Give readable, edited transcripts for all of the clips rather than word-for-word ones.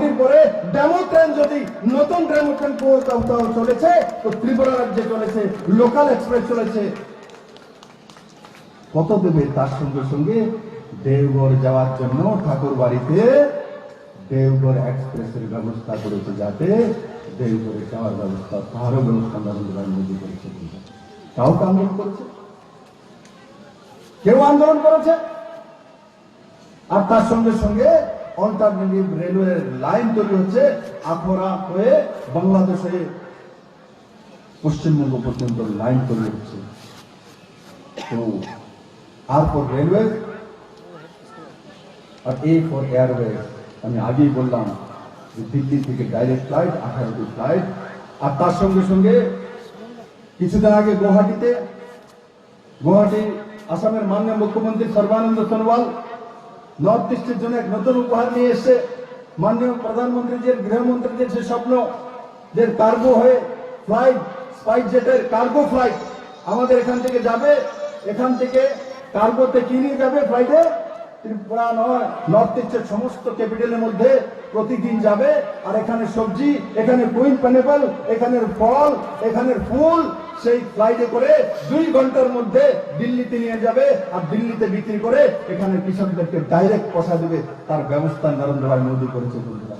গুয়াহাটির পরে demo train যদি নতুন ডেমো ট্রেন চলেছে তো ত্রিপুরা রাজ্যে চলেছে, লোকাল এক্সপ্রেস চলেছে, কত দেবে? তার সঙ্গে সঙ্গে দেওঘর যাওয়ার জন্য ঠাকুর বাড়িতে দেওঘর এক্সপ্রেসের ব্যবস্থা করেছে, যাতে দেওঘরে যাওয়ার ব্যবস্থা, তারও ব্যবস্থা নরেন্দ্র ভাই মোদী করেছে। কাউকে আন্দোলন করেছে, কেউ আন্দোলন করেছে। আর তার সঙ্গে সঙ্গে অল্টারনেটিভ রেলওয়ে লাইন তৈরি হচ্ছে, আখড়া হয়ে বাংলাদেশ হয়ে পশ্চিমবঙ্গ পর্যন্ত লাইন তৈরি হচ্ছে। তো আর ফর রেলওয়ে আর এ ফর এয়ারওয়েজ, আমি আগেই বললাম যে দিল্লি থেকে ডাইরেক্ট ফ্লাইট, 18টি ফ্লাইট। আর তার সঙ্গে সঙ্গে কিছুদিন আগে গুয়াহাটি আসামের মাননীয় মুখ্যমন্ত্রী সর্বানন্দ সোনোয়াল নর্থ ইস্টের জন্য এক নতুন উপহার নিয়ে এসে, মাননীয় প্রধানমন্ত্রীজির, গৃহমন্ত্রীজির সে স্বপ্ন যে কার্গো হয়ে ফ্লাইট, স্পাইস জেটের কার্গো ফ্লাইট আমাদের এখান থেকে যাবে, এখান থেকে কার্গোতে কি নিয়ে যাবে ফ্লাইটে? ত্রিপুরা নয়, নর্থ ইস্টের সমস্ত ক্যাপিটালের মধ্যে প্রতিদিন যাবে। আর এখানে সবজি, এখানে কুইন পাইনাপল, এখানের ফল, এখানের ফুল সেই ফ্লাইটে করে 2 ঘন্টার মধ্যে দিল্লিতে নিয়ে যাবে। আর দিল্লিতে বিক্রি করে এখানে কৃষকদেরকে ডাইরেক্ট পয়সা দেবে। তার ব্যবস্থা নরেন্দ্র ভাই মোদী করেছে। বন্ধুরা,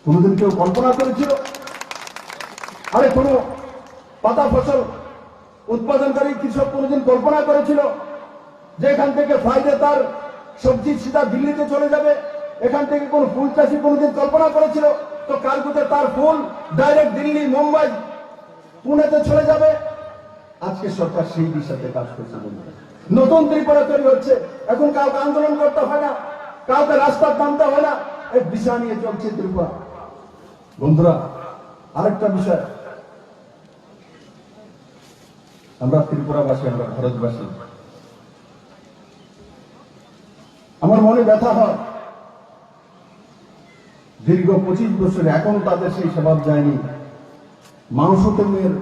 কোনদিন কেউ কল্পনা করেছিল? আরে কোন পাতা ফসল উৎপাদনকারী কৃষক কোনদিন কল্পনা করেছিল যে এখান থেকে ফ্লাইটে তার সবজি সিধা দিল্লিতে চলে যাবে? এখান থেকে কোন ফুল চাষি কোনদিন কল্পনা করেছিল তো কার্গোতে তার ফুল ডাইরেক্ট দিল্লি, মুম্বাই, পুনেতে চলে যাবে? আজকে সরকার সেই দিশাতে কাজ করছে। নতুন ত্রিপুরা তৈরি হচ্ছে। এখন কাউকে আন্দোলন করতে হয় না, কাউকে রাস্তার নামতে হয় না, এক দিশা নিয়ে চলছে ত্রিপুরা। বন্ধুরা, আরেকটা বিষয়, আমরা ত্রিপুরাবাসী, আমরা ভারতবাসী, আমার মনে ব্যথা হয়, দীর্ঘ 25 বছরে এখনো তাদের সেই স্বভাব যায়নি। মাও সেতুংয়ের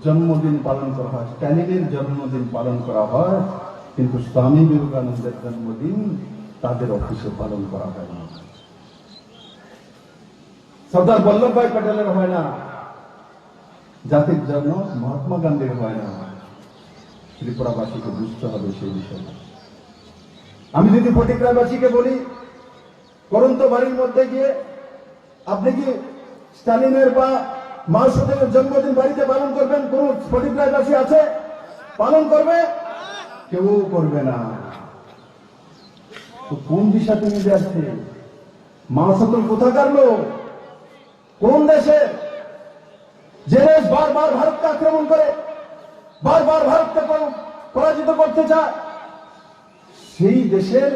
জন্মদিন পালন করা হয়, স্ট্যালিনের জন্মদিন পালন করা হয়, কিন্তু স্বামী বিবেকানন্দের জন্মদিন তাদের অফিসে পালন করা হয় না। সর্দার বল্লভভাই প্যাটেলের হয় না, জাতির জন্য মহাত্মা গান্ধীর হয় না। ত্রিপুরাবাসীকে বুঝতে হবে সেই বিষয়ে। আমি যদি ফটিকরাবাসীকে বলি, করুন তো বাড়ির মধ্যে গিয়ে, আপনি কি স্টালিনের বা মাও সেতুংয়ের জন্মদিন বাড়িতে পালন করবেন? কোন ফটিকরাবাসী আছে পালন করবে? কেউ করবে না। তো কোন দিশাতে নিয়ে যাচ্ছে? মাও সেতুং কোথাকার লোক? কোন দেশে? যে দেশ বারবার ভারতকে আক্রমণ করে, বারবার ভারতকে পরাজিত করতে চায়, সেই দেশের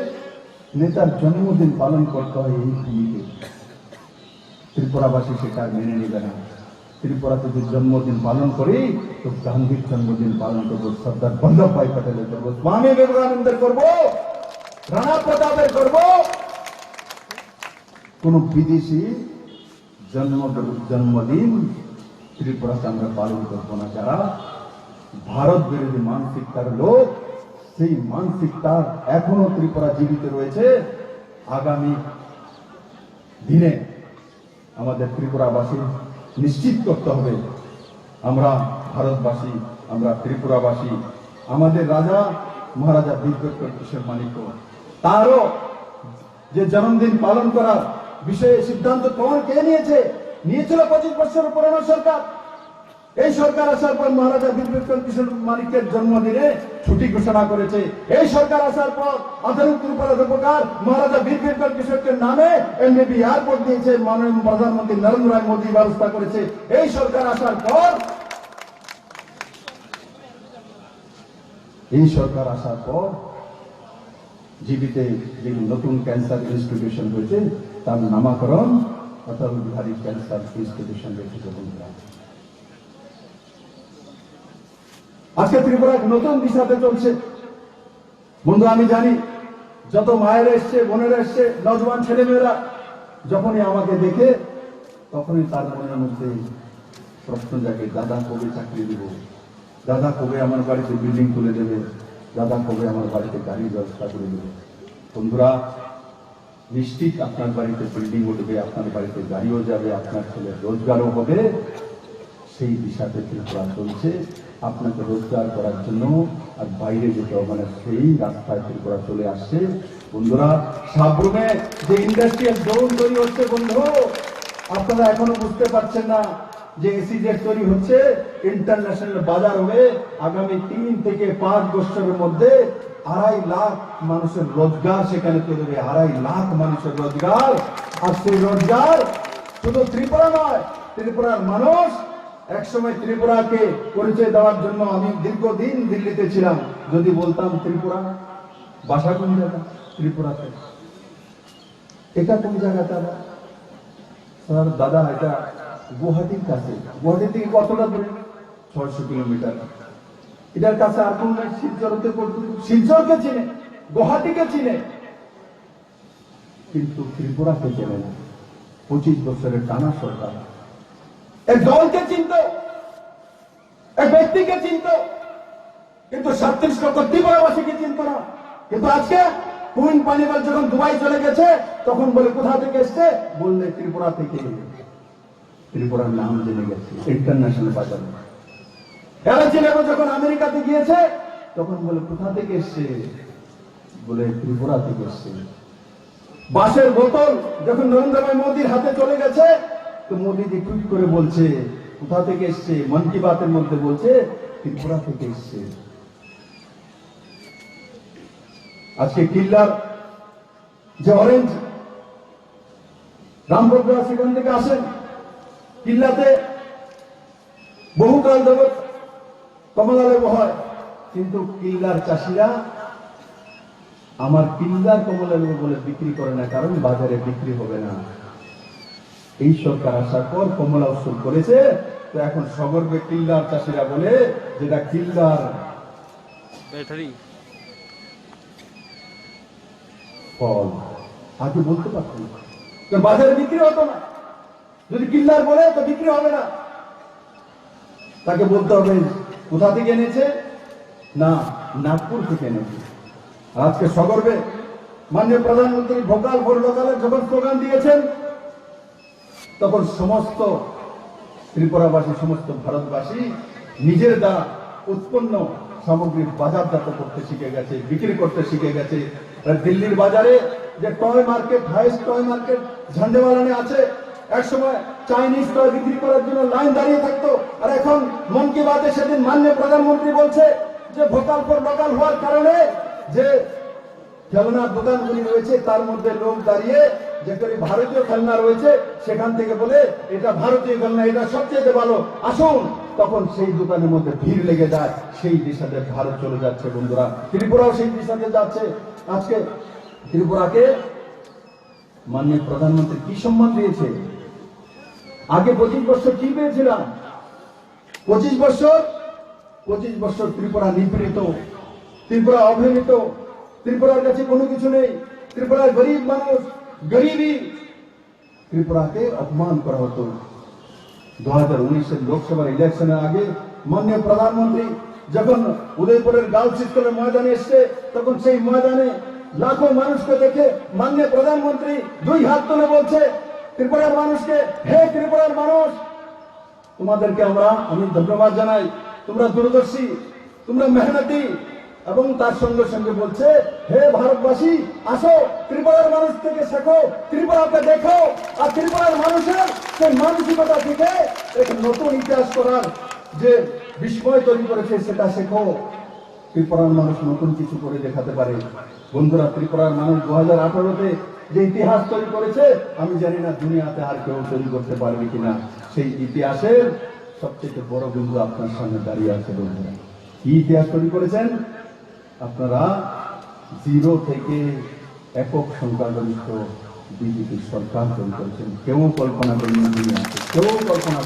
নেতার জন্মদিন পালন করতে হয় এই ভূমিতে। ত্রিপুরাবাসী সেটা মেনে নেবে না। ত্রিপুরাতে যদি জন্মদিন পালন করি তো গান্ধীর জন্মদিন পালন করবো, সর্দার বল্লভভাই প্যাটেলের করবো, স্বামী বিবেকানন্দের করবো, রাণা প্রতাপের করবো। কোন বিদেশি জন্মদিন ত্রিপুরাতে আমরা পালন করবো না। যারা ভারত বিরোধী মানসিকতার লোক, সেই মানসিকতা এখনো ত্রিপুরা জীবিত রয়েছে। আগামী দিনে আমাদের ত্রিপুরাবাসী নিশ্চিত করতে হবে আমরা ভারতবাসী, আমরা ত্রিপুরাবাসী। আমাদের রাজা মহারাজা বীরবিক্রম কিশোর মানিক্য, তারও যে জন্মদিন পালন করার বিষয়ে সিদ্ধান্ত কে নিয়েছে? নিয়েছিল 25 বছর পুরনো সরকার। এই সরকার আসার পর মহারাজা বীরবিক্রম কিশোর মানিক্যের জন্মদিনে ছুটি ঘোষণা করেছে। এই সরকার আসার পর আধুনিক ত্রিপুরার উপকার মহারাজা বীরবিক্রম কিশোরের নামে এমবিবি এয়ারপোর্ট দিয়েছে। মাননীয় প্রধানমন্ত্রী নরেন্দ্র ভাই মোদী ব্যবস্থা করেছে। এই সরকার আসার পর জীবিতে যে নতুন ক্যান্সার ইনস্টিটিউশন হয়েছে তার নামকরণ অটল বিহারী ক্যান্সার ইনস্টিটিউশন রেখেছে। আজকে ত্রিপুরা নতুন দিশাতে চলছে। বন্ধু, আমি জানি যত মায়েরা এসছে, বোনেরা এসছে, নজওয়ান ছেলেমেয়েরা যখনই আমাকে দেখে তখনই তার মনের মধ্যে প্রশ্ন জাগে, দাদা কবে চাকরি দিব, দাদা কবে আমার বাড়িতে বিল্ডিং তুলে দেবে, দাদা কবে আমার বাড়িতে গাড়ির ব্যবস্থা করে দেবে। বন্ধুরা, নিশ্চিত আপনার বাড়িতে বিল্ডিং উঠবে, আপনার বাড়িতে গাড়িও যাবে, আপনার ছেলে রোজগারও হবে। সেই দিশাতে ত্রিপুরা চলছে। আপনাকে রোজগার করার জন্য আর বাইরে যেতে হবে না, সেই রাস্তায় ত্রিপুরা চলে আসছে। বন্ধুরা, সাবরুমে যে ইন্ডাস্ট্রিয়াল জোন তৈরি হচ্ছে বন্ধু, আপনারা এখনো বুঝতে পারছেন না যে এসিজেড তৈরি হচ্ছে, ইন্টারন্যাশনাল বাজার হবে। আগামী 3 থেকে 5 বছরের মধ্যে 2.5 লাখ মানুষের রোজগার সেখানে তৈরি হবে। 2.5 লাখ মানুষের রোজগার। আর সেই রোজগার শুধু ত্রিপুরা নয়, ত্রিপুরার মানুষ একসময় ত্রিপুরাকে পরিচয় দেওয়ার জন্য আমি দীর্ঘদিন দিল্লিতে ছিলাম। যদি বলতাম ত্রিপুরা, বাসা কোন জায়গা? ত্রিপুরাতে। এটা কোন জায়গাতে? স্যার দাদা, এটা গুয়াহাটির কাছে। গুয়াহাটি থেকে কতটা দূরে? 600 কিলোমিটার। এটার কাছে আর কোন নাই? শিলচরতে করতে, শিলচরকে চিনে, গুয়াহাটিকে চিনে, কিন্তু ত্রিপুরাকে চেনে না। 25 বছরের টানা সরকার এক দলকে চিনত, এক ব্যক্তিকে চিনত, কিন্তু 37 লক্ষ ত্রিপুরাবাসীকে চিনত না। কিন্তু আজকে কুইন পানিবাল যখন দুবাই চলে গেছে, তখন বলে কোথা থেকে এসছে? বললে ত্রিপুরা থেকে। ত্রিপুরার নাম জেনে গেছে ইন্টারন্যাশনাল বাজারে। এরা চিনেও যখন আমেরিকাতে গিয়েছে, তখন বলে কোথা থেকে এসছে? বলে ত্রিপুরা থেকে এসছে। বাসের বোতল যখন নরেন্দ্র মোদীর হাতে চলে গেছে, তো মোদীজি টুইট করে বলছে কোথা থেকে এসছে, মন কি বাতের মধ্যে বলছে ত্রিপুরা থেকে এসছে। আজকে কিল্লার যে অরেঞ্জ রামপুরা, সেখান থেকে আসেন। কিল্লাতে বহুকাল যাবৎ কমলা লেবু হয়, কিন্তু কিল্লার চাষিরা আমার কিল্লার কমলা লেবু বলে বিক্রি করে না, কারণ বাজারে বিক্রি হবে না। এই সরকার আসার পর কমলা উৎসব করেছে, তো এখন সগর্বে কিল্লার চাষিরা বলে যেটা কিল্লার ব্যাটারি ফল। আগে বলতে পারতেন, বাজারে বিক্রি হতো না। যদি কিল্লার বলে তো বিক্রি হবে না, তাকে বলতে হবে কোথা থেকে এনেছে, না নাগপুর থেকে এনেছে। আজকে সগর্বে মাননীয় প্রধানমন্ত্রী ভোকাল ফর লোকালের যখন স্লোগান দিয়েছেন, তখন সমস্ত ত্রিপুরাবাসী, সমস্ত ভারতবাসী নিজের দ্বারা উৎপন্ন সামগ্রী বাজারজাত করতে শিখে গেছে, বিক্রি করতে শিখে গেছে। দিল্লির বাজারে যে toy market, highest toy market ঝান্ডেওয়ালানে আছে, একসময় চাইনিজ টয় বিক্রি করার জন্য লাইন দাঁড়িয়ে থাকতো। আর এখন মন কি বাতে সেদিন মাননীয় প্রধানমন্ত্রী বলছে যে ভোকাল ফর লোকাল হওয়ার কারণে যে খেলনার দোকানগুলি রয়েছে, তার মধ্যে লোক দাঁড়িয়ে যেগুলি ভারতীয় খেলনা রয়েছে, সেখান থেকে বলে এটা ভারতীয় খেলনা, এটা সবচেয়ে ভালো, আসুন। তখন সেই দোকানের মধ্যে ভিড় লেগে যায়। সেই দিশাতে ভারত চলে যাচ্ছে বন্ধুরা, ত্রিপুরাও সেই দিশাতে যাচ্ছে। আজকে ত্রিপুরাকে মাননীয় প্রধানমন্ত্রী কি সম্মান দিয়েছে? আগে 25 বছর কি পেয়েছিলাম? 25 বছর ত্রিপুরা নিপীড়িত, ত্রিপুরা অবহেলিত, ত্রিপুরার কাছে কোনো কিছু নেই। ত্রিপুরার গরিব মানুষ, গরিবী, ত্রিপুরাকে অপমান করা হতো। 2019 লোকসভার ইলেকশনের আগে মাননীয় প্রধানমন্ত্রী যখন উদয়পুরের গার্লস স্কুলের ময়দানে এসছে, তখন সেই ময়দানে লাখো মানুষকে দেখে মাননীয় প্রধানমন্ত্রী 2 হাত তুলে বলছে ত্রিপুরার মানুষকে, হে ত্রিপুরার মানুষ, তোমাদেরকে আমি ধন্যবাদ জানাই। তোমরা দূরদর্শী, তোমরা মেহনতি। এবং তার সঙ্গে সঙ্গে বলছে, হে ভারতবাসী, আসো ত্রিপুরার মানুষ থেকে শেখো, ত্রিপুরাকে দেখো, আর ত্রিপুরার মানুষের সেই মানসিকতা থেকে এক নতুন ইতিহাস করার যে বিস্ময় তৈরি করেছে সেটা শেখো। ত্রিপুরার মানুষ নতুন কিছু করে দেখাতে পারে। বন্ধুরা, ত্রিপুরার মানুষ 2018-তে যে ইতিহাস তৈরি করেছে, আমি জানি না দুনিয়াতে আর কেউ তৈরি করতে পারবে কিনা। সেই ইতিহাসের সবচেয়ে বড় বিন্দু আপনার সামনে দাঁড়িয়ে আছে। বন্ধুরা, কি ইতিহাস তৈরি করেছেন আপনারা? 0 থেকে একক সংখ্যাগরিষ্ঠ বিজেপি সরকার তৈরি করেছেন। কেউ কল্পনা করেনি দুনিয়াতে, কেউ কল্পনা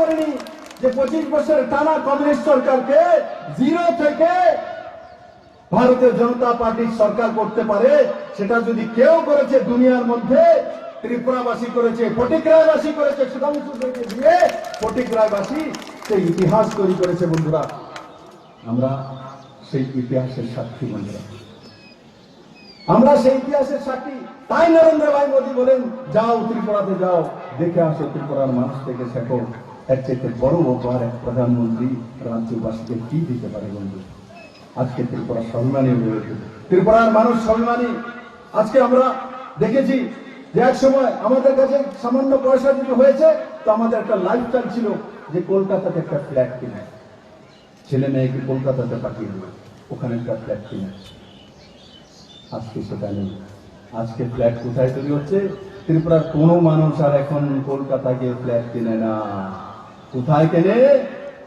করেনি যে 25 বছরের টানা কমিউনিস্ট সরকারকে 0 থেকে ভারতীয় জনতা পার্টির সরকার করতে পারে। সেটা যদি কেউ করেছে দুনিয়ার মধ্যে, ত্রিপুরাবাসী করেছে, ফটিক রায়বাসী করেছে। সুধাংশু থেকে দিয়ে ফটিক রায়বাসী সেই ইতিহাস তৈরি করেছে। বন্ধুরা, আমরা সেই ইতিহাসের সাক্ষী। বন্ধুরা, আমরা সেই ইতিহাসের সাক্ষী। তাই নরেন্দ্র ভাই মোদী বলেন, যাও ত্রিপুরাতে যাও, দেখে আসো ত্রিপুরার মানুষ থেকে শেখো। এর চাইতে বড় উপহার এক প্রধানমন্ত্রী রাজ্যবাসীকে কি দিতে পারে বন্ধু? আজকে ত্রিপুরা স্বাভিমানী হয়ে উঠেছে, ত্রিপুরার মানুষ স্বাভিমানী। আজকে আমরা দেখেছি যে এক সময় আমাদের কাছে সামান্য পয়সা দিতে হয়েছে, তো আমাদের একটা লাইফস্টাইল ছিল যে কলকাতাতে একটা ফ্ল্যাট কিনে ছেলে মেয়েকে কলকাতাতে পাঠিয়ে দেবে, ওখানে একটা ফ্ল্যাট কিনে। আজকে সেটা নেই। আজকে ফ্ল্যাট কোথায় তৈরি হচ্ছে? ত্রিপুরার কোনো মানুষ আর এখন কলকাতা গিয়ে ফ্ল্যাট কিনে না। কোথায় কেনে?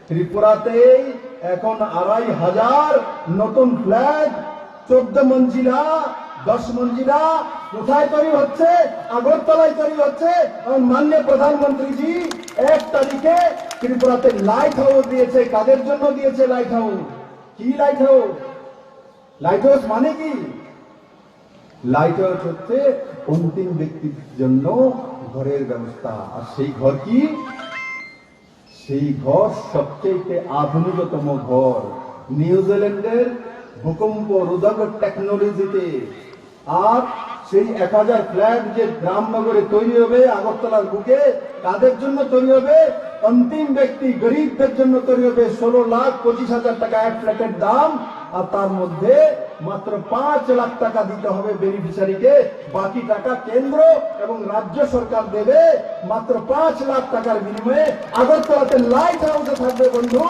ত্রিপুরাতেই এখন ২৫০০ নতুন ফ্ল্যাট, 14 মঞ্জিলা, 10 মঞ্জিলা কোথায় তৈরি হচ্ছে? আগরতলায় তৈরি হচ্ছে। মাননীয় প্রধানমন্ত্রীজি 1 তারিখে ত্রিপুরাতে লাইট হাউস দিয়েছে। কাদের জন্য দিয়েছে লাইট হাউস? কি লাইট হাউস? লাইট হাউস মানে কি? লাইট হাউস হচ্ছে অন্তিম ব্যক্তির জন্য ঘরের ব্যবস্থা। আর সেই ঘর কি? সেই ঘর সবচেয়ে আধুনিকতম ঘর, নিউজিল্যান্ডের ভূকম্প রোধক টেকনোলজিতে। আর সেই 1000 ফ্ল্যাট যে গ্রামনগরে তৈরি হবে আগরতলার বুকে, কাদের জন্য তৈরি হবে? অন্তিম ব্যক্তি গরিবদের জন্য তৈরি হবে। 16,25,000 টাকা এক ফ্ল্যাটের দাম। আর তার মধ্যে মাত্র 5 লাখ টাকা দিতে হবে বেনিফিশিয়ারিকে। বাকি টাকা কেন্দ্র এবং রাজ্য সরকার দেবে। মাত্র 5 লাখ টাকার বিনিময়ে আগরতলাতে লাইট হাউসে থাকবে বন্ধু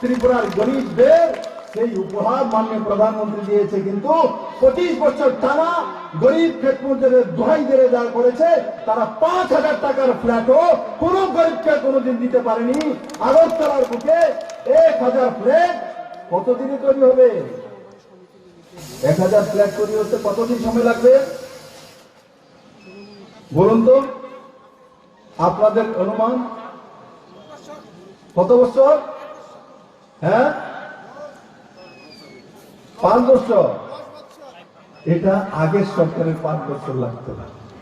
ত্রিপুরার গরিবদের। সেই উপহার মাননীয় প্রধানমন্ত্রী দিয়েছে। কিন্তু 25 বছর টানা গরিব খেতমজুরের দোহাই দিয়ে যা করেছে, তারা 5,000 টাকার ফ্ল্যাটও কোন গরিবকে কোনোদিন দিতে পারেনি। আগরতলার বুকে 1000 ফ্ল্যাট কতদিনে তৈরি হবে? 1000 ফ্ল্যাট তৈরি হতে কতদিন সময় লাগবে বলুন তো? আপনাদের অনুমান কত বছর? হ্যাঁ, 5 বছর। এটা আগের সরকারের 5 বছর লাগতো,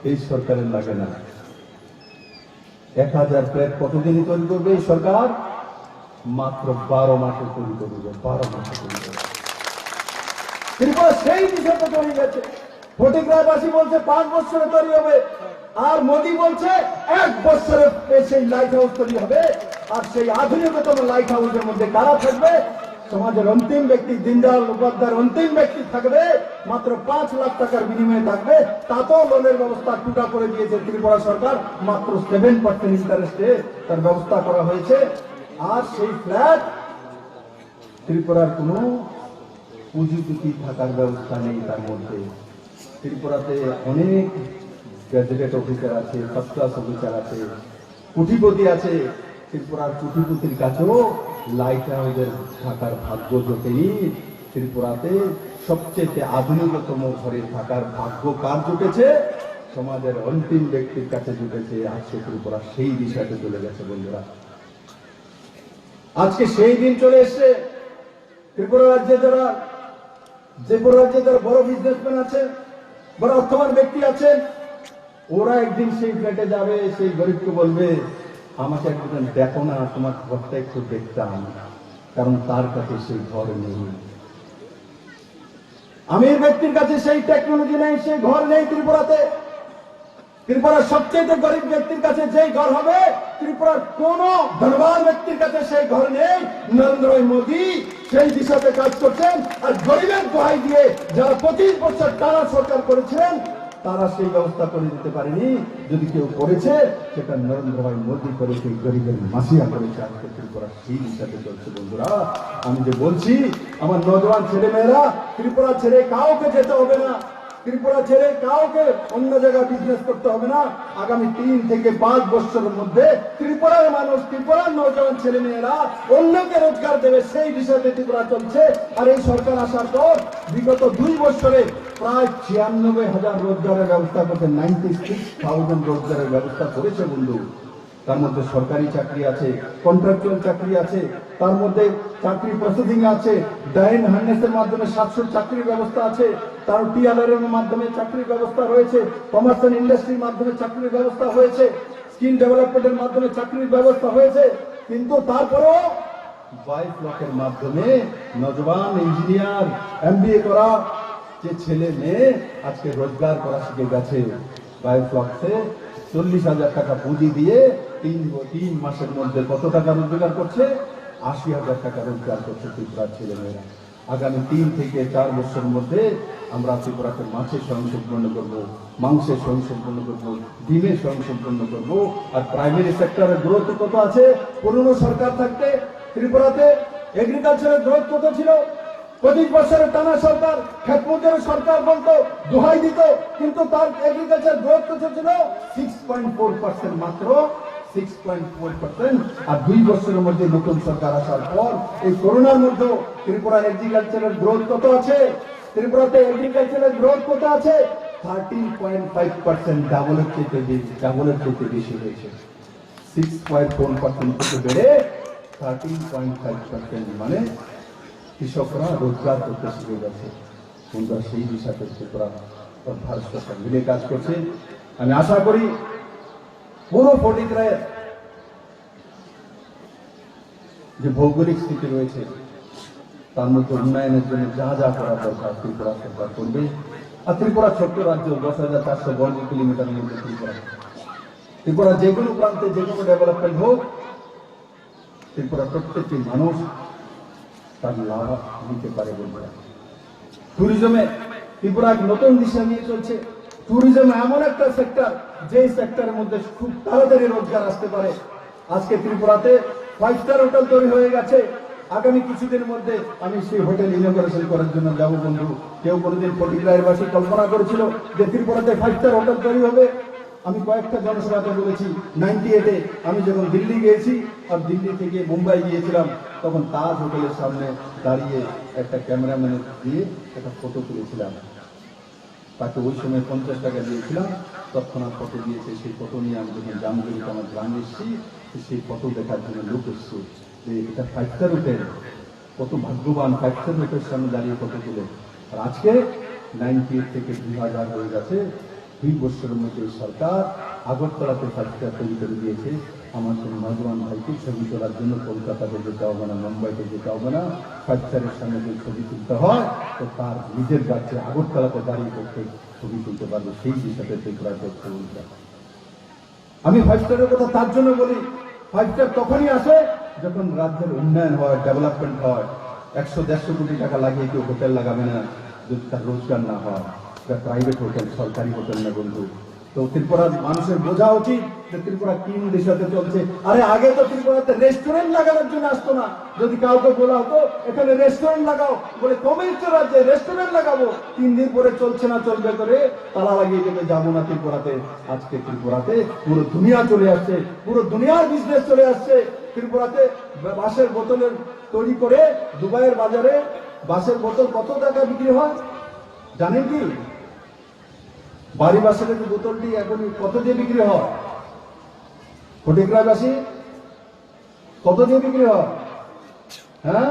এই সরকারের লাগে না। 1000 ফ্ল্যাট কতদিনই তৈরি করবে এই সরকার? মাত্র 12 মাসে তৈরি করবে। 12 মাসে তৈরি করবে। ত্রিপুরা সেই বিষয়টা তৈরি গেছে। ফটিকরায়বাসী বলছে 5 বছরে তৈরি হবে, আর মোদী বলছে 1 বছরে সেই লাইট হাউস তৈরি হবে। আর সেই আধুনিকতম লাইট হাউসের মধ্যে কারা থাকবে? সমাজের অন্তিম ব্যক্তি, দীনদয়াল উপাধ্যায়ের অন্তিম ব্যক্তি থাকবে। মাত্র 5 লাখ টাকার বিনিময়ে থাকবে। তাতেও লোনের ব্যবস্থা টুটা করে দিয়েছে ত্রিপুরা সরকার। মাত্র 7% ইন্টারেস্টে তার ব্যবস্থা করা হয়েছে। আর সেই ফ্ল্যাট ত্রিপুরার কোন পুঁজিপুঁজি থাকার ব্যবস্থা নেই তার মধ্যে। ত্রিপুরাতে অনেক গ্যাজেটেড অফিসার আছে, ফার্স্ট ক্লাস অফিসার আছে, কোটিপতি আছে। ত্রিপুরার কোটিপতির কাছেও লাইট হাউসের থাকার ভাগ্য জোটেনি। ত্রিপুরাতে সবচেয়ে আধুনিকতম ঘরে থাকার ভাগ্য কার জুটেছে? সমাজের অন্তিম ব্যক্তির কাছে জুটেছে। আজকে ত্রিপুরা সেই দিশাতে চলে গেছে বন্ধুরা। আজকে সেই দিন চলে এসছে। ত্রিপুরা রাজ্যে যারা বড় বিজনেসম্যান আছে, বড় অর্থবান ব্যক্তি আছে, ওরা একদিন সেই ফ্ল্যাটে যাবে, সেই গরিবকে বলবে, আমাকে একদিন দেখো না, তোমার ঘরটা একটু দেখতাম। কারণ তার কাছে সেই ঘর নেই। আমির ব্যক্তির কাছে সেই টেকনোলজি নেই, সেই ঘর নেই ত্রিপুরাতে। ত্রিপুরার সবচেয়ে গরিব ব্যক্তির কাছে যেই ঘর হবে, ত্রিপুরার কোন ধনবান ব্যক্তির কাছে সেই ঘর নেই। নরেন্দ্র মোদী সেই দিশাতে কাজ করছেন। আর গরিবের দোহাই দিয়ে যারা 25 বছর টানা সরকার করেছিলেন, তারা সেই ব্যবস্থা করে দিতে পারেনি। যদি কেউ করেছে, সেটা নরেন্দ্র ভাই মোদী করে, সেই গরিবের মাসিয়া করেছে। আজকে ত্রিপুরা সেই দিশাতে চলছে বন্ধুরা। আমি যে বলছি, আমার নজওয়ান ছেলে মেয়েরা, ত্রিপুরা ছেড়ে কাউকে যেতে হবে না। ত্রিপুরা ছেড়ে কাউকে অন্য জায়গায় বিজনেস করতে হবে না। আগামী 3 থেকে 5 বছরের মধ্যে ত্রিপুরার মানুষ, ত্রিপুরার নজওয়ান ছেলে মেয়েরা অন্যকে রোজগার দেবে, সেই বিষয়তে ত্রিপুরা চলছে। আর এই সরকার আসার পর বিগত 2 বছরে প্রায় 96,000 রোজগারের ব্যবস্থা করছে। 96,000 রোজগারের ব্যবস্থা করেছে বন্ধু। তার মধ্যে সরকারি চাকরি আছে, কন্ট্রাকচুয়াল চাকরি আছে, তার মধ্যে চাকরি প্রসেসিং আছে, ডাইন হার্নেসের মাধ্যমে 700 চাকরির ব্যবস্থা আছে, তার টিআরআর এর মাধ্যমে চাকরির ব্যবস্থা রয়েছে, কমার্স এন্ড ইন্ডাস্ট্রির মাধ্যমে চাকরির ব্যবস্থা হয়েছে, স্কিল ডেভেলপমেন্টের মাধ্যমে চাকরির ব্যবস্থা হয়েছে। কিন্তু তারপরেও 22 লাখের মাধ্যমে নজওয়ান ইঞ্জিনিয়ার, এমবিএ করা, যে ছেলে মেয়ে আজকে রোজগার করা শিখে গেছে। বায়োফ্লক্সে 40,000 টাকা পুঁজি দিয়ে 3 মাসের মধ্যে কত টাকা রোজগার করছে? 80,000 টাকা রোজগার করছে ত্রিপুরার ছেলে মেয়েরা। আগামী 3 থেকে 4 বছরের মধ্যে আমরা ত্রিপুরাকে মাছের স্বয়ংসম্পূর্ণ করব, মাংসের স্বয়ংসম্পূর্ণ করব, ডিমের স্বয়ংসম্পূর্ণ করব। আর প্রাইমারি সেক্টরের গ্রোথ কত আছে? পুরনো সরকার থাকতে ত্রিপুরাতে এগ্রিকালচারের গ্রোথ কত ছিল? 25 বছরের টানা সরকার, খেতমজুরের সরকার বলতো, দোহাই দিত, কিন্তু তার এগ্রিকালচার গ্রোথ কত ছিল? 6.4% মাত্র, 6.4%। আর 2 বছরের মধ্যে নতুন সরকার আসার পর এই করোনার মধ্যে ত্রিপুরার এগ্রিকালচারের গ্রোথ কত আছে? ত্রিপুরাতে এগ্রিকালচারের গ্রোথ কত আছে? 13.5%, ডাবলের চেয়ে বেশি হয়েছে। 6.4% থেকে বেড়ে 13.5%, মানে কৃষকরা রোজগার করতে শিখে গেছে। বন্ধুরা, সেই বিষয়টা ত্রিপুরা ভারত সরকার মিলে কাজ করছে। আমি আশা করি পুরো ফটিকরায়ের যে ভৌগোলিক স্থিতি রয়েছে তার মধ্যে উন্নয়নের জন্য যা যা করা দরকার ত্রিপুরা সরকার করবে। আর ত্রিপুরা ছোট্ট রাজ্য, 10,400 বর্গ কিলোমিটারের মধ্যে ত্রিপুরা যে কোনো প্রান্তে যে কোনো ডেভেলপমেন্ট হোক, ত্রিপুরা প্রত্যেকটি মানুষ তার লাভ নিতে পারে। বন্ধুরা, ট্যুরিজমে ত্রিপুরা এক নতুন দিশা নিয়ে চলছে। ট্যুরিজম এমন একটা সেক্টর, যে সেক্টরের মধ্যে খুব তাড়াতাড়ি রোজগার আসতে পারে। আজকে ত্রিপুরাতে 5 স্টার হোটেল তৈরি হয়ে গেছে। আগামী কিছুদিনের মধ্যে আমি সেই হোটেল ইনঅপারেশন করার জন্য যাব। বন্ধু, কেউ কোনোদিন ফটিকরায়ের বাসী কল্পনা করেছিল যে ত্রিপুরাতে 5 স্টার হোটেল তৈরি হবে? আমি কয়েকটা জনসভাতে বলেছি। 98-এ আমি যখন দিল্লি গিয়েছি আর দিল্লি থেকে মুম্বাই গিয়েছিলাম, তখন তাজ হোটেলের সামনে দাঁড়িয়ে একটা ক্যামেরাম্যান দিয়ে একটা ফটো তুলেছিলাম। তাকে ওই সময় 50 টাকা দিয়েছিলাম, তৎক্ষণাৎ ফটো দিয়েছে। সেই ফটো নিয়ে আমি যখন জামগুড়িতে আমার গ্রামে এসেছি, সেই ফটো দেখার জন্য লোক এসছে যে এটা 5 স্টার হোটেল, কত ভাগ্যবান 5 স্টার হোটেলের সামনে দাঁড়িয়ে ফটো তুলে। আর আজকে 98 থেকে 2000 হয়ে গেছে। 2 বছরের মধ্যে সরকার আগরতলাতে 5 স্টার তৈরি করে দিয়েছে। আমার কোনো নজওয়ান ভাইকে ছবি তোলার জন্য কলকাতাতে যেতে হবে না, মুম্বাইতে যেতে হবে না। 5 স্টারের সামনে যদি ছবি তুলতে হয় তো তার নিজের রাজ্যে আগরতলাতে দাঁড়িয়ে করতে ছবি তুলতে পারবে। সেই বিষয়টা ত্রিপুরা করতে বলতে। আমি 5 স্টারের কথা তার জন্য বলি, 5 স্টার তখনই আসে যখন রাজ্যের উন্নয়ন হয়, ডেভেলপমেন্ট হয়। 100-150 কোটি টাকা লাগিয়ে কেউ হোটেল লাগাবে না যদি তার রোজগার না হয়। প্রাইভেট হোটেল, সরকারি হোটেল না বন্ধু। তো ত্রিপুরার মানুষের বোঝা উচিত যে ত্রিপুরা কি দিশাতে চলছে। আরে আগে তো ত্রিপুরাতে রেস্টুরেন্ট লাগানোর জন্য আসতো না। যদি কাউকে বলা হতো এখানে রেস্টুরেন্ট লাগাও, বলে কমিউনিস্ট রাজ্যে রেস্টুরেন্ট লাগাবো, 3 দিন পরে চলছে না, চলবে করে তালা লাগিয়ে দেবে, যাবো না ত্রিপুরাতে। আজকে ত্রিপুরাতে পুরো দুনিয়া চলে আসছে, পুরো দুনিয়ার বিজনেস চলে আসছে। ত্রিপুরাতে বাঁশের বোতলের তৈরি করে দুবাইয়ের বাজারে বাঁশের বোতল কত টাকা বিক্রি হয় জানেন কি? বাড়ি বাসের বোতলটি এখন কত দিয়ে বিক্রি হয়? ফটিকরায়বাসী কত দিয়ে বিক্রি হয়? হ্যাঁ,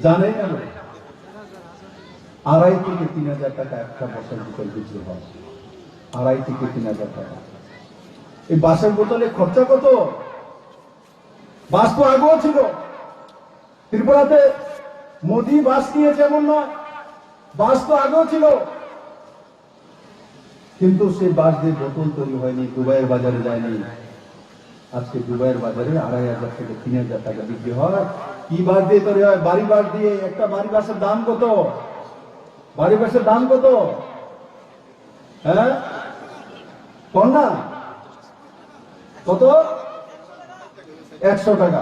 জানেই না? 2,500 থেকে 3,000 টাকা একটা বাসের বোতল বিক্রি হয়। 2,500 থেকে 3,000 টাকা। এই বাসের বোতলে খরচা কত? বাস তো আগেও ছিল ত্রিপুরাতে। মোদি বাস নিয়েছে এমন নয়, বাস তো আগেও ছিল, কিন্তু সেই বাস দিয়ে বোতল তৈরি হয়নি, দুবাইয়ের বাজারে যায়নি। আজকে দুবাইয়ের বাজারে 2,500 থেকে 3,000 টাকা বিক্রি হয়। কি বাস দিয়ে তৈরি হয়? বাড়ি বাস দিয়ে। একটা বাড়ি বাসের দাম কত? বাড়ি বাসের দাম কত? হ্যাঁ, কম না? কত? 100 টাকা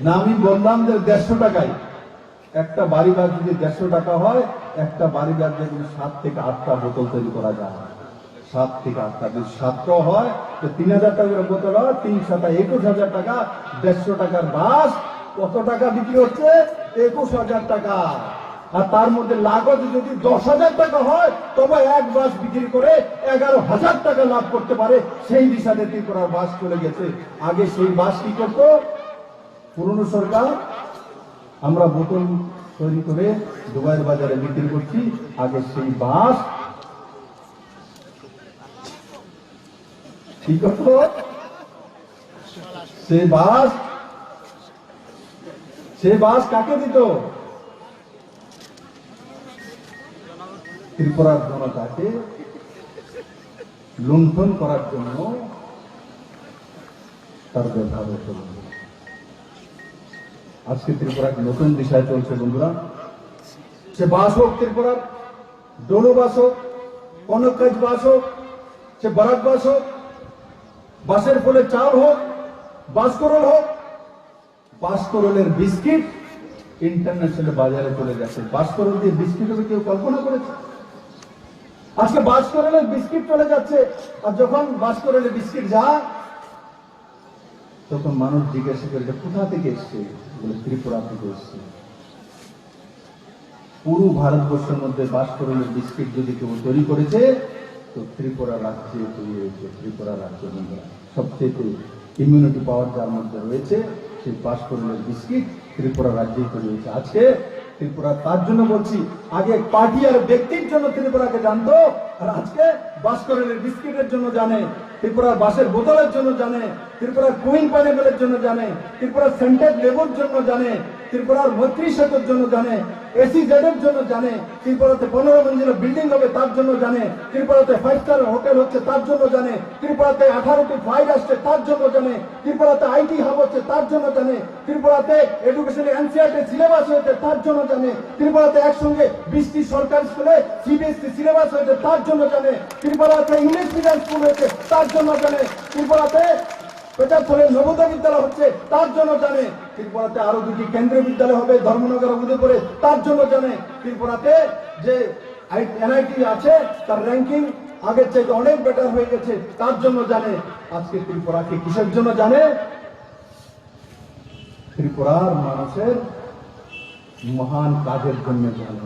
না? আমি বললাম যে 150 টাকায় একটা বাড়ি বাস যদি 150 টাকা হয়, একটা বাড়ি বাস দিয়ে 7 থেকে 8টা বোতল তৈরি করা যায়। 7 থেকে 8টা, যদি 7টাও হয় তো 3,000 টাকার বোতল হয়, 3/7 21,000 টাকা। 150 টাকার বাস কত টাকা বিক্রি হচ্ছে? 21,000 টাকা। আর তার মধ্যে লাগত যদি 10,000 টাকা হয়, তবে এক বাস বিক্রি করে 11,000 টাকা লাভ করতে পারে। সেই দিশাতে ত্রিপুরার বাস চলে গেছে। আগে সেই বাস কি করতো পুরনো সরকার? আমরা বোতল তৈরি করে দুবাইয়ের বাজারে বিক্রি করছি। আগে সেই বাস কি করত? সে বাস কাকে দিত? ত্রিপুরার জনতাকে লুণ্ঠন করার জন্য তার ব্যবহার হতে। আজকে ত্রিপুরা নতুন দিশায় চলছে বন্ধুরা। সে বাস হোক ত্রিপুরার, ডোলো বাস হোক, কনকগাছ বাস হোক, সে বারাক বাস হোক, বাসের ফলে চাল হোক, বাসকরল হোক, বাসকরলের বিস্কিট ইন্টারন্যাশনাল বাজারে চলে যাচ্ছে। বাসকরল দিয়ে বিস্কিট হবে কেউ কল্পনা করেছে? আজকে বাসকরলের বিস্কিট চলে যাচ্ছে। আর যখন বাসকরলের বিস্কিট যায় তখন মানুষ জিজ্ঞাসা করে কোথা থেকে এসছে, বলে ত্রিপুরা থেকে এসছে। পুরো ভারতবর্ষের মধ্যে বাসকরলের বিস্কিট যদি কেউ তৈরি করেছে তো ত্রিপুরা রাজ্যে তৈরি হয়েছে। ত্রিপুরা রাজ্য সবচেয়ে ইমিউনিটি পাওয়ার যার মধ্যে রয়েছে সেই বাসকরলের বিস্কিট ত্রিপুরা রাজ্যেই তৈরি হয়েছে। আজকে ত্রিপুরা তার জন্য বলছি, আগে পার্টি আর ব্যক্তির জন্য ত্রিপুরাকে জানতো, আর আজকে বাসকরলের বিস্কিটের জন্য জানে, ত্রিপুরার বাসের বোতলের জন্য জানে, ত্রিপুরার কুইন পাইনাপেলের জন্য জানে, ত্রিপুরার সেন্টেড লেবুর জন্য জানে, ত্রিপুরার মৈত্রী সেতুর জন্য জানে, SEZ এর জন্য জানে, ত্রিপুরাতে 15 মঞ্জিলা বিল্ডিং হবে তার জন্য জানে, ত্রিপুরাতে 5 স্টার হোটেল হচ্ছে তার জন্য জানে, ত্রিপুরাতে 18টি ফ্লাইট আসছে তার জন্য জানে, ত্রিপুরাতে IT হাব হচ্ছে তার জন্য জানে, ত্রিপুরাতে এডুকেশনে NCERT সিলেবাস হয়েছে তার জন্য জানে, ত্রিপুরাতে একসঙ্গে 20টি সরকারি স্কুলে CBSE সিলেবাস হয়েছে তার জন্য জানে, ত্রিপুরাতে ইংলিশ মিডিয়াম স্কুল হয়েছে তার জন্য জানে, ত্রিপুরাতে পেটারপুরের নবোদয় বিদ্যালয় হচ্ছে তার জন্য জানে, ত্রিপুরাতে আরো 2টি কেন্দ্রীয় বিদ্যালয় হবে ধর্মনগর উদয়পুরে তার জন্য জানে, ত্রিপুরাতে যে NIT আছে তার র্যাঙ্কিং আগের চাইতে অনেক বেটার হয়ে গেছে তার জন্য জানে। আজকে ত্রিপুরাকে কিসের জন্য জানে? ত্রিপুরার মানুষের মহান কাজের জন্য জানে।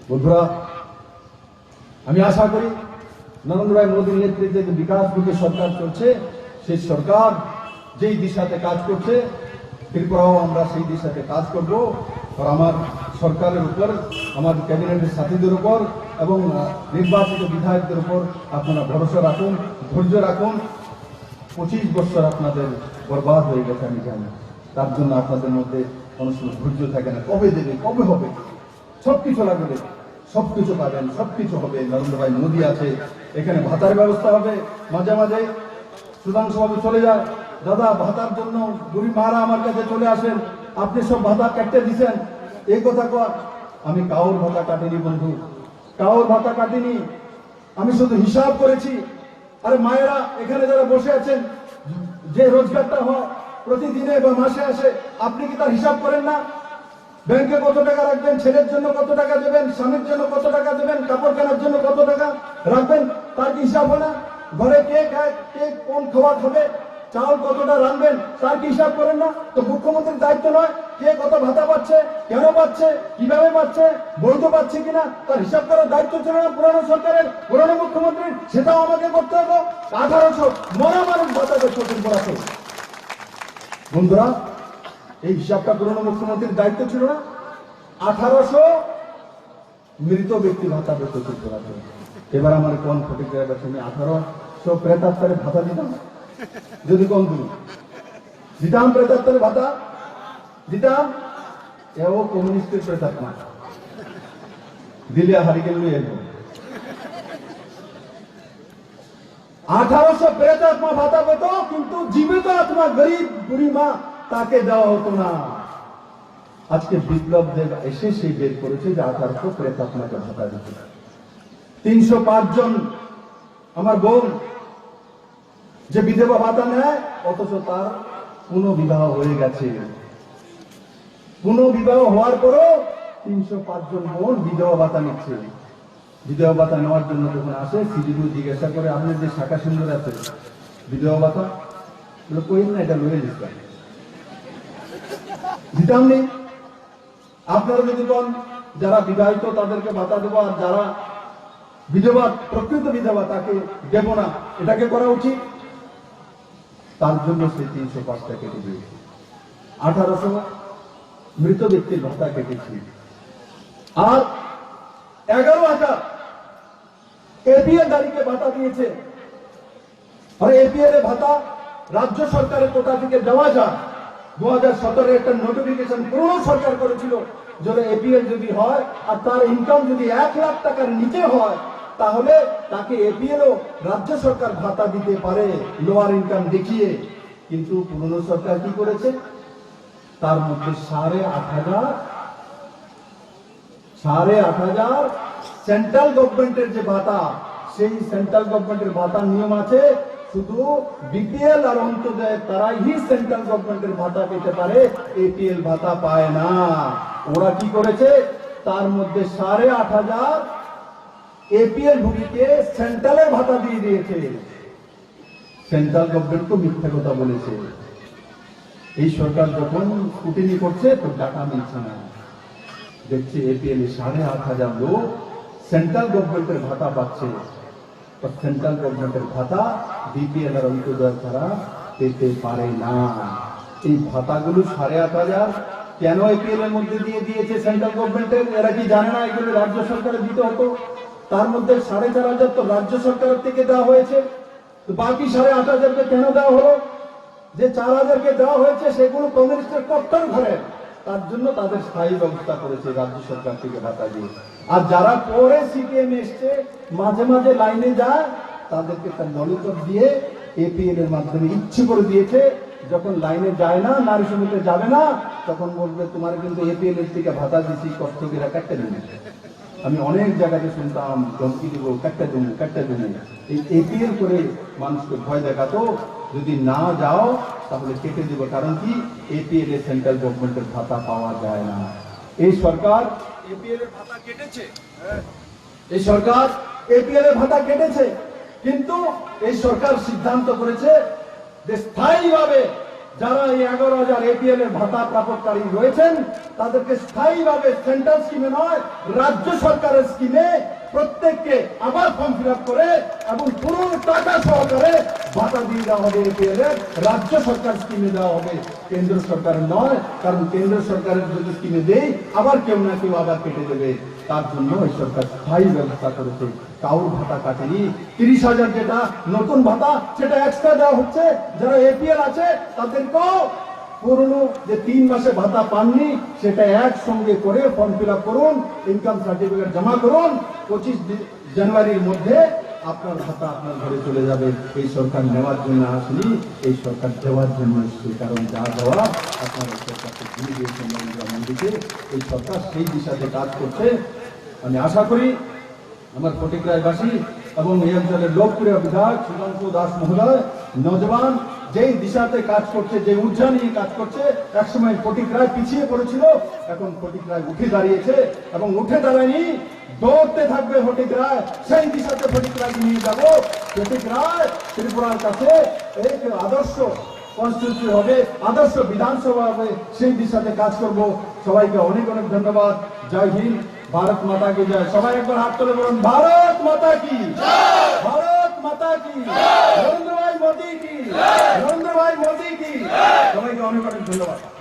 বন্ধুরা, আমি আশা করি নরেন্দ্র ভাই মোদীর নেতৃত্বে যে বিকাশমুখী সরকার চলছে, সেই সরকার যেই দিশাতে কাজ করছে ত্রিপুরাও আমরা সেই দিশাতে কাজ করব। আর আমার সরকারের উপর, আমার ক্যাবিনেটের সাথীদের উপর এবং নির্বাচিত বিধায়কদের উপর আপনারা ভরসা রাখুন, ধৈর্য রাখুন। 25 বছর আপনাদের বরবাদ হয়ে গেছে আমি জানি, তার জন্য আপনাদের মধ্যে কোনো সময় ধৈর্য থাকে না। কবে দেবে, কবে হবে, সবকিছু লাগবে, সবকিছু পাবেন, সবকিছু হবে। নরেন্দ্র ভাই মোদী আছে, এখানে ভাতার ব্যবস্থা হবে। মাঝে মাঝে সুধাংশুবাবু চলে যায়, দাদা ভাতার জন্য বুড়ি মারা আমার কাছে চলে আসেন, আপনি সব ভাতা কাটতে দিচ্ছেন। এই কথা কয়, আমি কাউর ভাতা কাটিনি বন্ধু, কাউর ভাতা কাটিনি, আমি শুধু হিসাব করেছি। আরে মায়েরা এখানে যারা বসে আছেন, যে রোজগারটা হয় প্রতিদিনে বা মাসে আসে, আপনি কি তার হিসাব করেন না? ব্যাংকে কত টাকা রাখবেন, ছেলের জন্য কত টাকা দেবেন, স্বামীর জন্য কত টাকা দেবেন, কাপড় কেনার জন্য কত টাকা রাখবেন, তার কি হিসাব হয় না? ঘরে কে খায়, কে কোন খাবার খাবে, চাউল কতটা রাখবেন, তার কি হিসাব করেন না? তো মুখ্যমন্ত্রীর দায়িত্ব নয় কে কত ভাতা পাচ্ছে, কেন পাচ্ছে, কিভাবে পাচ্ছে, বৈধ পাচ্ছে কিনা, তার হিসাব করার দায়িত্ব ছিল না পুরানো সরকারের, পুরানো মুখ্যমন্ত্রীর? সেটাও আমাকে করতে হবে। 1800 মরা মানুষ ভাতা দিচ্ছে ত্রিপুরাতে। বন্ধুরা, এই হিসাবটা পুরনো মুখ্যমন্ত্রীর দায়িত্ব ছিল না? 1800 মৃত ব্যক্তি ভাতা পেত ত্রিপুরাতে। এবার আমার কোন প্রতিক্রিয়া আছে, আমি 1800 প্রেতাত্মারে ভাতা দিতাম, যদি কোন দিতাম প্রেতাত্মারে ভাতা দিতাম, এও কমিউনিস্টের প্রেতাত্মা দিলে হারিকেন নিয়ে এলো। 1800 প্রেতাত্মা ভাতা পেত, কিন্তু জীবিত আত্মা গরিব বুড়ি মা তাকে দেওয়া হতো না। আজকে বিপ্লব দেব এসে সেই বের করেছে যে 1800 প্রেতাত্মাকে ভাতা দিতে। 305 জন আমার বোন যে বিধবা ভাতা নেয়, অথচ তার পুনঃবিবাহ হয়ে গেছে। পুনঃবিবাহ হওয়ার পরও 305 জন বোন বিধবা ভাতা নিচ্ছে। বিধবা ভাতা নেওয়ার জন্য যখন আসে, সিডিপিও জিজ্ঞাসা করে, আপনার যে শাখা সুন্দর আছে বিধবা ভাতা, কইন না, এটা লয়ে দিতাম নেই। আপনারা যদি কোন যারা বিবাহিত তাদেরকে ভাতা দেবো, আর যারা বিধবা, প্রকৃত বিধবা, তাকে দেব না, এটাকে করা উচিত। তার জন্য সেই 305টা কেটে দিয়েছে। 1800 মৃত ব্যক্তির ভাতা কেটেছি। আর 11,000 APL দাঁড়িয়ে ভাতা দিয়েছে। আর APL এর ভাতা রাজ্য সরকারের কোটা থেকে দেওয়া যায়, 2017 একটা নোটিফিকেশন পুরনো সরকার করেছিল, যদি এপিএল যদি হয় আর তার ইনকাম যদি 1 লাখ টাকার নিচে হয়, তাহলে তাকে এপিএল ও রাজ্য সরকার ভাতা দিতে পারে লোয়ার ইনকাম দেখিয়ে। কিন্তু পুরনো সরকার কি করেছে, তার মধ্যে 8,500 সেন্ট্রাল গভর্নমেন্টের যে ভাতা, সেই সেন্ট্রাল গভর্নমেন্টের ভাতার নিয়ম আছে শুধু বিপিএল আর অন্তর্জয় তারাই সেন্ট্রাল গভর্নমেন্টের ভাতা পেতে পারে, এপিএল ভাতা পায় না। ওরা কি করেছে, তার মধ্যে 8,500 এপিএল ভূমিকে সেন্ট্রালের ভাতা দিয়ে দিয়েছে। সেন্ট্রাল গভর্নমেন্ট তো মিথ্যা কথা বলেছে। এই সরকার যখন স্কুটিনি করছে তো টাকা মিলছে না, দেখছে এপিএল 8,500 লোক সেন্ট্রাল গভর্নমেন্টের ভাতা পাচ্ছে। সেন্ট্রাল গভর্নমেন্টের ভাতা বিপিএল আর অন্তর্জয় ছাড়া পেতে পারে না। এই ভাতাগুলো 8,500 কেন এপিএল এর মধ্যে দিয়ে দিয়েছে সেন্ট্রাল গভর্নমেন্টের, এরা কি জানে না এগুলো রাজ্য সরকারের দিতে হতো? তার মধ্যে 4,500 তো রাজ্য সরকারের থেকে দেওয়া হয়েছে, তো বাকি 8,500 কেন দেওয়া হলো? যে 4,000 দেওয়া হয়েছে সেগুলো কমিউনিস্টের কট্টর ঘরে, তার জন্য তাদের স্থায়ী ব্যবস্থা করেছে রাজ্য সরকার থেকে ভাতা দিয়ে। আর যারা পরে সিপিএম এসছে মাঝে মাঝে লাইনে যায়, তাদেরকে তার ললিপপ দিয়ে এপিএল এর মাধ্যমে ইচ্ছে করে দিয়েছে। যখন লাইনে যায় না, নারী সমিতিতে যাবে না, তখন বলবে তোমার কিন্তু এপিএল এর থেকে ভাতা দিচ্ছি, কষ্টকেরা কাটতে দেবে। আমি অনেক জায়গাতে শুনতাম ধমকি দিব, কাটতে দেবো। এই এপিএল করে মানুষকে ভয় দেখাতো, যদি না যাও তাহলে কেটে দেব। কারণ কি, এপিএল এ সেন্ট্রাল গভর্নমেন্টের ভাতা পাওয়া যায় না। এই সরকার এপিএল এর ভাতা কেটেছে, এই সরকার এপিএল এর ভাতা কেটেছে, কিন্তু এই সরকার সিদ্ধান্ত করেছে যে স্থায়ীভাবে যারা এই 11,000 এপিএল এর ভাতা প্রাপককারী রয়েছেন, তাদেরকে স্থায়ীভাবে সেন্ট্রাল স্কিমে নয়, রাজ্য সরকারের স্কিমে প্রত্যেককে আবার ফর্ম ফিল আপ করে এবং পুরো টাকা সহকারে ভাতা দিয়ে দেওয়া হবে। এপিএল এর রাজ্য সরকার স্কিমে দেওয়া হবে, কেন্দ্র সরকারের নয়। কারণ কেন্দ্র সরকারের যদি স্কিমে দেই, আবার কেউ না কেউ আবার কেটে দেবে। তার জন্য এই সরকার স্থায়ী ব্যবস্থা করেছে। কাউর ভাতা কাটেনি। 30,000 যেটা নতুন ভাতা, সেটা এক্সট্রা দেওয়া হচ্ছে। যারা এপিএল আছে তাদেরকেও পুরনো যে 3 মাসে ভাতা পাননি, সেটা একসঙ্গে করে ফর্ম ফিল আপ করুন, ইনকাম সার্টিফিকেট জমা করুন। 25 জানুয়ারির মধ্যে আপনার ভাতা আপনার ঘরে চলে যাবে। এই সরকার নেওয়ার জন্য আসেনি, এই সরকার দেওয়ার জন্য এসেছে। কারণ যা দেওয়া আপনার সরকারকে দিয়ে দিয়েছেন নরেন্দ্র মোদীকে। এই সরকার সেই দিশাতে কাজ করছে। আমি আশা করি আমার ফটিকরায়বাসী এবং এই অঞ্চলের লোকপ্রিয় বিধায়ক সুধাংশু দাস মহোদয় নজওয়ান যেই দিশাতে কাজ করছে, যে ঊর্জা নিয়ে কাজ করছে। একসময় ফটিকরায় পিছিয়ে পড়েছিল, এখন ফটিকরায় উঠে দাঁড়িয়েছে এবং উঠে দাঁড়ায়নি, দৌড়তে থাকবে ফটিকরায়। সেই দিশাতে ফটিকরায়কে নিয়ে যাব। ফটিকরায় ত্রিপুরার কাছে এক আদর্শ কনস্টিটিউশন হবে, আদর্শ বিধানসভা হবে, সেই দিশাতে কাজ করব। সবাইকে অনেক অনেক ধন্যবাদ। জয় হিন্দ, ভারত মাতা কি জয়। সবাই একবার হাত তুলে বলুন, ভারত মাতা কি, ভারত মাতা কি, নরেন্দ্র ভাই মোদী কি, নরেন্দ্র ভাই মোদী কি। সবাইকে অনেক অনেক ধন্যবাদ।